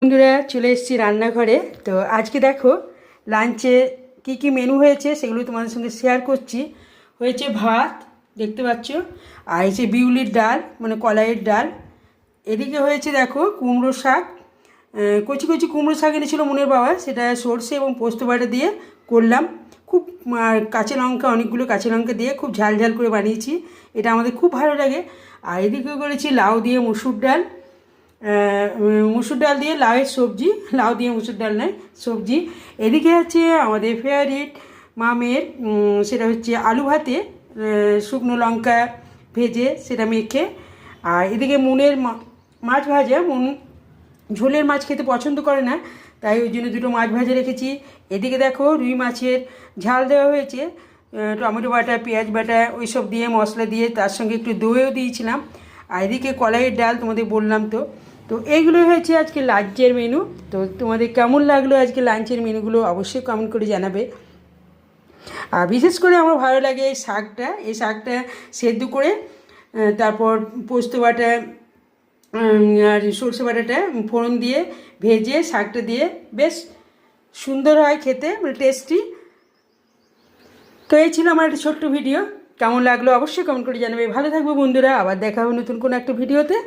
বন্ধুরা চলে এসেছি রান্নাঘরে। তো আজকে দেখো লাঞ্চে কি কি মেনু হয়েছে সেগুলো তোমাদের সঙ্গে শেয়ার করছি। হয়েছে ভাত, দেখতে পাচ্ছ, আর হয়েছে বিউলির ডাল মানে কলাইয়ের ডাল। এদিকে হয়েছে দেখো কুমড়ো শাক, কচি কচি কুমড়ো শাক এনেছিল মনের বাবা, সেটা সর্ষে এবং পোস্ত বাটা দিয়ে করলাম। খুব কাঁচা লঙ্কা, অনেকগুলো কাঁচা লঙ্কা দিয়ে খুব ঝাল ঝাল করে বানিয়েছি, এটা আমাদের খুব ভালো লাগে। আর এদিকে করেছি লাউ দিয়ে মুসুর ডাল, মুসুর ডাল দিয়ে লাউয়ের সবজি, লাউ দিয়ে মুসুর ডাল নয় সবজি। এদিকে আছে আমাদের ফেভারিট মামের, সেটা হচ্ছে আলু ভাতে শুকনো লঙ্কা ভেজে সেটা মেখে। আর এদিকে মুনের মাছ ভাজা, মুন ঝোলের মাছ খেতে পছন্দ করে না, তাই ওই জন্য দুটো মাছ ভাজা রেখেছি। এদিকে দেখো রুই মাছের ঝাল দেওয়া হয়েছে, টমেটো বাটা, পেঁয়াজ বাটা ওইসব দিয়ে মশলা দিয়ে, তার সঙ্গে একটু দইও দিয়েছিলাম। আর এদিকে কলাইয়ের ডাল তোমাদের বললাম। তো তো এইগুলোই হয়েছে আজকে লাঞ্চের মেনু। তো তোমাদের কেমন লাগলো আজকে লাঞ্চের মেনুগুলো অবশ্যই কমেন্ট করে জানাবে। আর বিশেষ করে আমার ভালো লাগে এই শাকটা, এই শাকটা সেদ্ধ করে তারপর পোস্ত বাটা আর সরষে বাটাটা ফোড়ন দিয়ে ভেজে শাকটা দিয়ে বেশ সুন্দর হয় খেতে, মানে টেস্টি। তো এই ছিল আমার একটা ছোট্ট ভিডিও, কেমন লাগলো অবশ্যই কমেন্ট করে জানাবে। ভালো থাকবো বন্ধুরা, আবার দেখা হবে নতুন কোনো একটা ভিডিওতে।